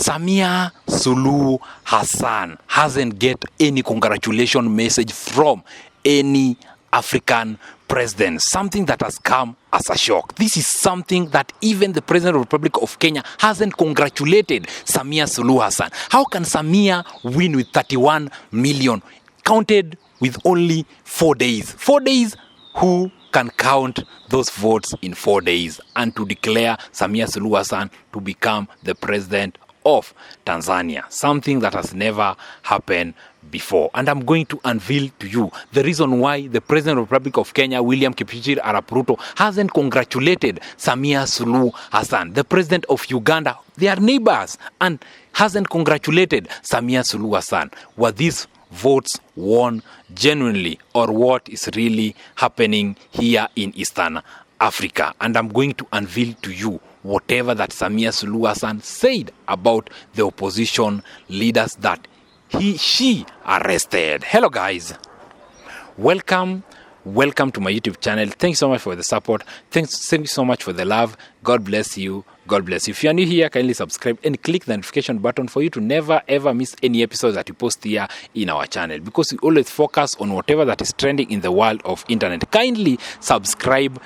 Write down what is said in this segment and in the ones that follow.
Samia Suluhu Hassan hasn't get any congratulation message from any African president, something that has come as a shock. This is something that even the President of the Republic of Kenya hasn't congratulated Samia Suluhu Hassan. How can Samia win with 31 million, counted with only 4 days? 4 days, who can count those votes in 4 days and to declare Samia Suluhu Hassan to become the president of Tanzania, something that has never happened before. And I'm going to unveil to you the reason why the President of the Republic of Kenya, William Kipchirchir Arap Ruto, hasn't congratulated Samia Suluhu Hassan, the President of Uganda. They are neighbors, and hasn't congratulated Samia Suluhu Hassan. Were these votes won genuinely, or what is really happening here in Eastern Africa? And I'm going to unveil to you whatever that Samia Suluhu Hassan said about the opposition leaders that she arrested. Hello guys, welcome to my YouTube channel. Thanks so much for the support. Thank you so much for the love. God bless you. God bless you. If you are new here, kindly subscribe and click the notification button for you to never ever miss any episodes that we post here in our channel, because we always focus on whatever that is trending in the world of internet. Kindly subscribe,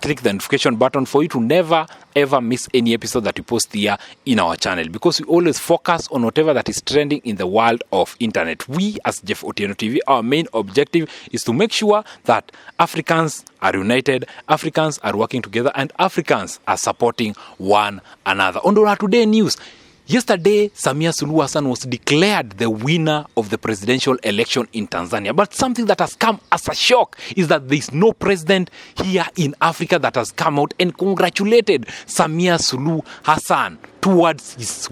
click the notification button for you to never ever miss any episode that we post here in our channel, because we always focus on whatever that is trending in the world of internet. We as Jeff Otieno TV, our main objective is to make sure that Africans are united, Africans are working together, and Africans are supporting one another. On our today news, yesterday Samia Suluhu Hassan was declared the winner of the presidential election in Tanzania. But something that has come as a shock is that there is no president here in Africa that has come out and congratulated Samia Suluhu Hassan towards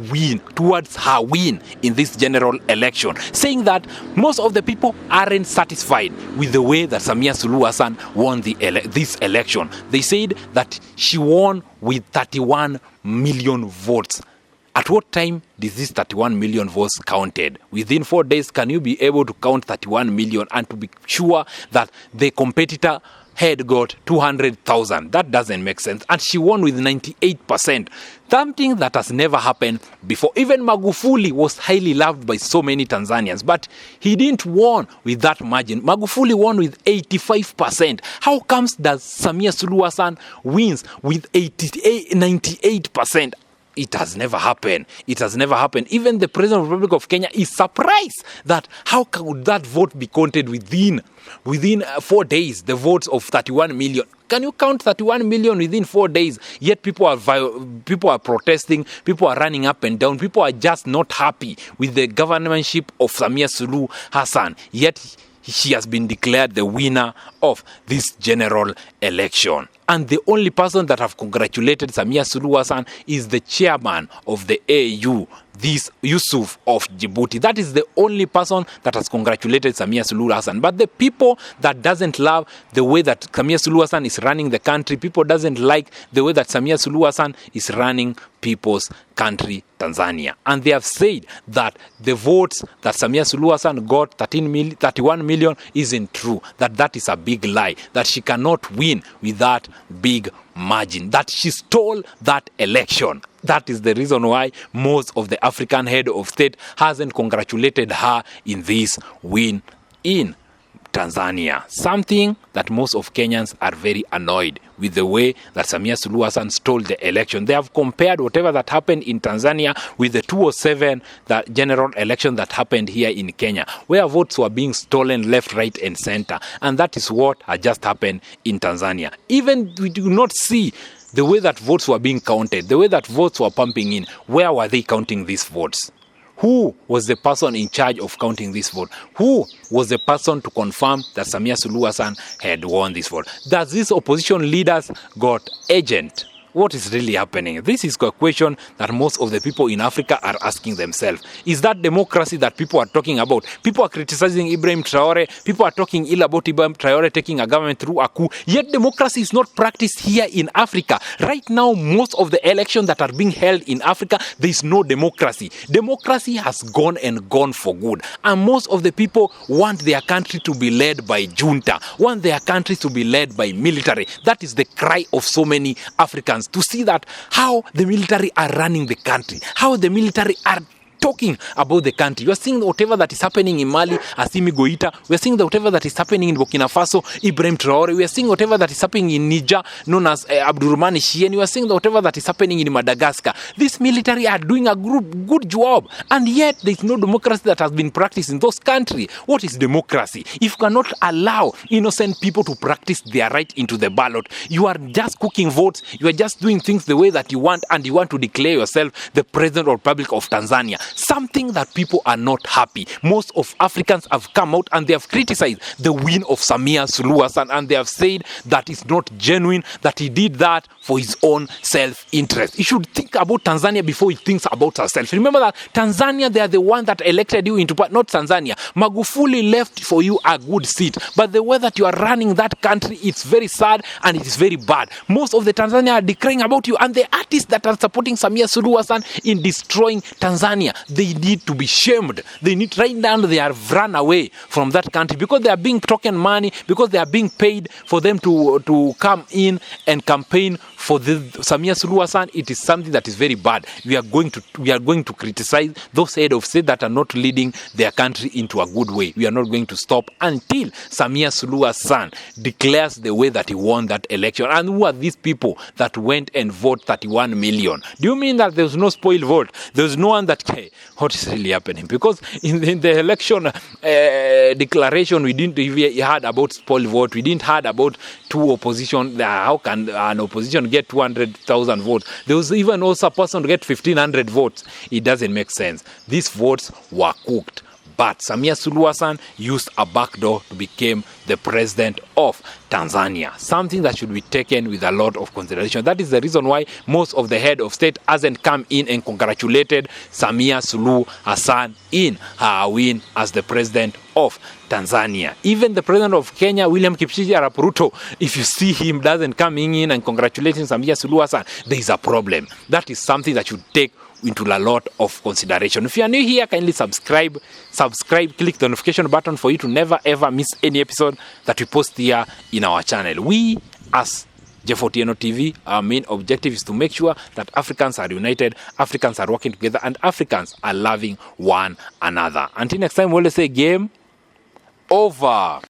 her win in this general election, saying that most of the people aren't satisfied with the way that Samia Suluhu Hassan won this election. They said that she won with 31 million votes. At what time is this 31 million votes counted? Within 4 days, can you be able to count 31 million and to be sure that the competitor had got 200,000? That doesn't make sense. And she won with 98%. Something that has never happened before. Even Magufuli was highly loved by so many Tanzanians, but he didn't won with that margin. Magufuli won with 85%. How comes that Samia Suluhu Hassan wins with 98%? It has never happened. It has never happened. Even the President of the Republic of Kenya is surprised that how could that vote be counted within 4 days, the votes of 31 million. Can you count 31 million within 4 days? Yet people are protesting, people are running up and down, people are just not happy with the governorship of Samia Suluhu Hassan. Yet she has been declared the winner of this general election. And the only person that have congratulated Samia Suluhu Hassan is the chairman of the AU, this Yusuf of Djibouti. That is the only person that has congratulated Samia Suluhu Hassan. But the people that doesn't love the way that Samia Suluhu Hassan is running the country, people doesn't like the way that Samia Suluhu Hassan is running people's country, Tanzania. And they have said that the votes that Samia Suluhu Hassan got, 31 million, isn't true. That is a big lie. That she cannot win with that big margin. That she stole that election. That is the reason why most of the African head of state hasn't congratulated her in this win in Tanzania. Something that most of Kenyans are very annoyed with, the way that Samia Suluhu Hassan stole the election. They have compared whatever that happened in Tanzania with the 2007 that general election that happened here in Kenya, where votes were being stolen left, right, and center. And that is what had just happened in Tanzania. Even we do not see the way that votes were being counted, the way that votes were pumping in. Where were they counting these votes? Who was the person in charge of counting this vote? Who was the person to confirm that Samia Suluhu Hassan had won this vote? Does these opposition leaders got agent? What is really happening? This is a question that most of the people in Africa are asking themselves. Is that democracy that people are talking about? People are criticizing Ibrahim Traore. People are talking ill about Ibrahim Traore taking a government through a coup. Yet democracy is not practiced here in Africa. Right now, most of the elections that are being held in Africa, there is no democracy. Democracy has gone and gone for good. And most of the people want their country to be led by junta, want their country to be led by military. That is the cry of so many Africans. to see that how the military are running the country, how the military are talking about the country. You are seeing whatever that is happening in Mali, Assimi Goita. We are seeing whatever that is happening in Burkina Faso, Ibrahim Traore. We are seeing whatever that is happening in Niger, known as Abdurrahman Shien. We are seeing whatever that is happening in Madagascar. This military are doing a good job, and yet there is no democracy that has been practiced in those countries. What is democracy? If you cannot allow innocent people to practice their right into the ballot, you are just cooking votes. You are just doing things the way that you want, and you want to declare yourself the President of the Republic of Tanzania. Something that people are not happy. Most of Africans have come out and they have criticized the win of Samia Suluhu, and they have said that it's not genuine, that he did that for his own self-interest. He should think about Tanzania before he thinks about herself. Remember that Tanzania, they are the one that elected you into power, not Tanzania. Magufuli left for you a good seat, but the way that you are running that country, it's very sad and it is very bad. Most of the Tanzania are decrying about you, and the artists that are supporting Samia Suluhu in destroying Tanzania, they need to be shamed. They need right now, they have run away from that country because they are being taken money, because they are being paid for them to come in and campaign for the Samia Suluhu. It is something that is very bad. We are going to criticize those head of state that are not leading their country into a good way. We are not going to stop until Samia Suluhu declares the way that he won that election. And who are these people that went and voted 31 million? Do you mean that there's no spoiled vote? There's no one that, hey, what is really happening? Because in the election declaration, we didn't even heard about spoiled vote. We didn't heard about two opposition. How can an opposition get 200,000 votes? There was even also a person to get 1,500 votes. It doesn't make sense. These votes were cooked. But Samia Suluhu used a backdoor to become the president of Tanzania. Something that should be taken with a lot of consideration. That is the reason why most of the head of state hasn't come in and congratulated Samia Suluhu in her win as the president of Tanzania. Even the president of Kenya, William Kipchirchir Arap Ruto, if you see him doesn't come in and congratulating Samia Suluhu, there is a problem. That is something that should take into a lot of consideration. If you are new here, kindly subscribe, click the notification button for you to never ever miss any episode that we post here in our channel. We, as J4TNO TV, our main objective is to make sure that Africans are united, Africans are working together, and Africans are loving one another. Until next time, we'll say game over.